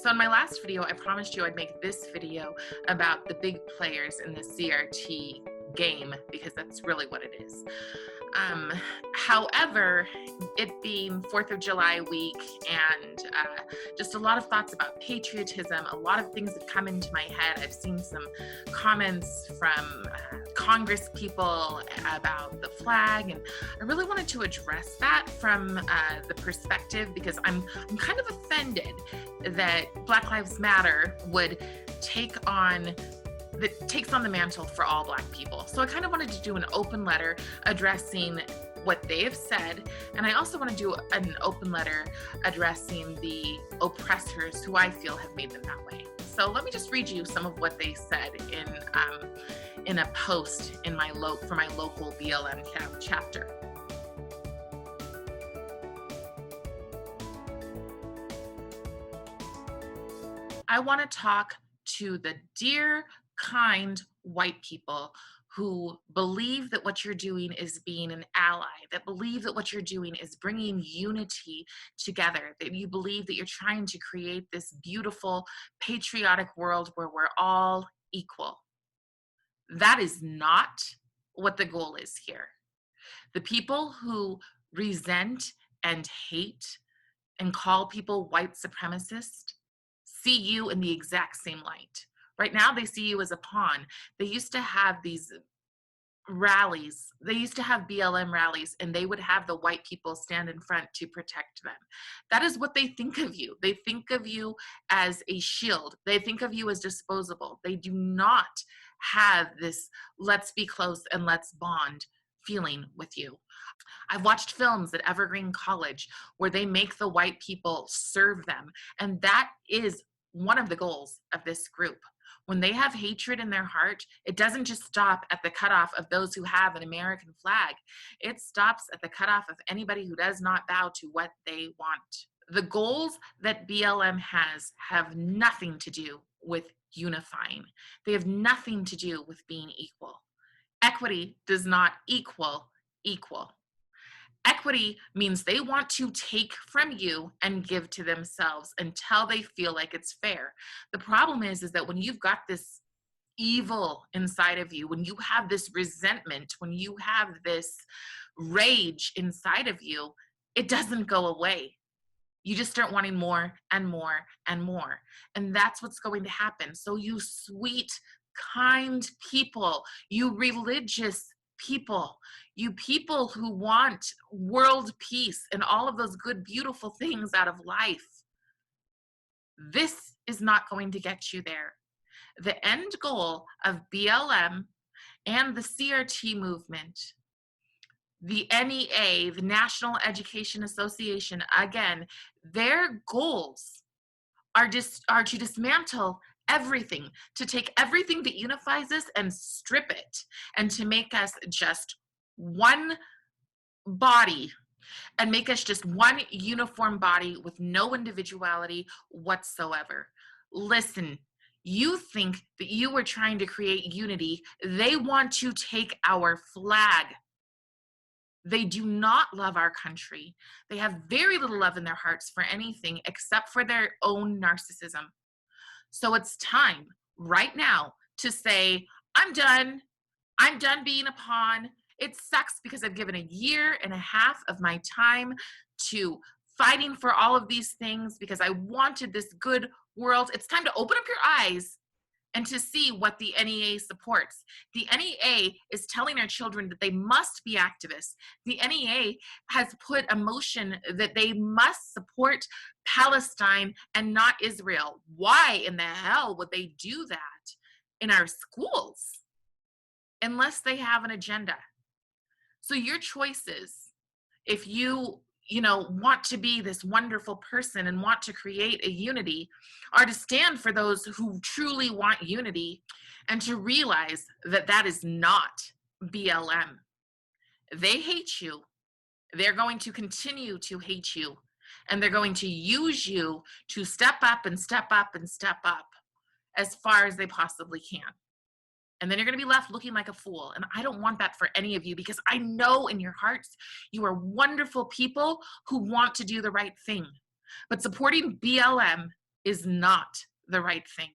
So in my last video, I promised you I'd make this video about the big players in the CRT game, because that's really what it is. However, it being 4th of July week and just a lot of thoughts about patriotism, a lot of things have come into my head. I've seen some comments from Congress people about the flag, and I really wanted to address that from the perspective, because I'm kind of offended that Black Lives Matter would takes on the mantle for all Black people. So I kind of wanted to do an open letter addressing what they have said, and I also want to do an open letter addressing the oppressors who I feel have made them that way. So let me just read you some of what they said in a post in for my local BLM chapter. I want to talk to the dear, kind white people who believe that what you're doing is being an ally, that believe that what you're doing is bringing unity together, that you believe that you're trying to create this beautiful, patriotic world where we're all equal. That is not what the goal is here. The people who resent and hate and call people white supremacist see you in the exact same light. Right now, they see you as a pawn. They used to have these rallies. They used to have BLM rallies, and they would have the white people stand in front to protect them. That is what they think of you. They think of you as a shield. They think of you as disposable. They do not have this let's be close and let's bond feeling with you. I've watched films at Evergreen College where they make the white people serve them, and that is one of the goals of this group. When they have hatred in their heart, it doesn't just stop at the cutoff of those who have an American flag. It stops at the cutoff of anybody who does not bow to what they want. The goals that BLM has have nothing to do with unifying. They have nothing to do with being equal. Equity does not equal equal. Equity means they want to take from you and give to themselves until they feel like it's fair. The problem is that when you've got this evil inside of you, when you have this resentment, when you have this rage inside of you, it doesn't go away. You just start wanting more and more and more. And that's what's going to happen. So you sweet, kind people, you religious people, you people who want world peace and all of those good, beautiful things out of life, this is not going to get you there. The end goal of BLM and the CRT movement, the NEA, the National Education Association, again, their goals are to dismantle everything, to take everything that unifies us and strip it, and to make us just one body, and make us just one uniform body with no individuality whatsoever. Listen, you think that you are trying to create unity. They want to take our flag. They do not love our country. They have very little love in their hearts for anything except for their own narcissism. So it's time right now to say, I'm done. I'm done being a pawn. It sucks because I've given 1.5 years of my time to fighting for all of these things because I wanted this good world. It's time to open up your eyes and to see what the NEA supports. The NEA is telling our children that they must be activists. The NEA has put a motion that they must support Palestine and not Israel. Why in the hell would they do that in our schools unless they have an agenda? So your choices, if you want to be this wonderful person and want to create a unity, are to stand for those who truly want unity and to realize that that is not BLM. They hate you. They're going to continue to hate you, and they're going to use you to step up and step up and step up as far as they possibly can. And then you're going to be left looking like a fool. And I don't want that for any of you, because I know in your hearts you are wonderful people who want to do the right thing. But supporting BLM is not the right thing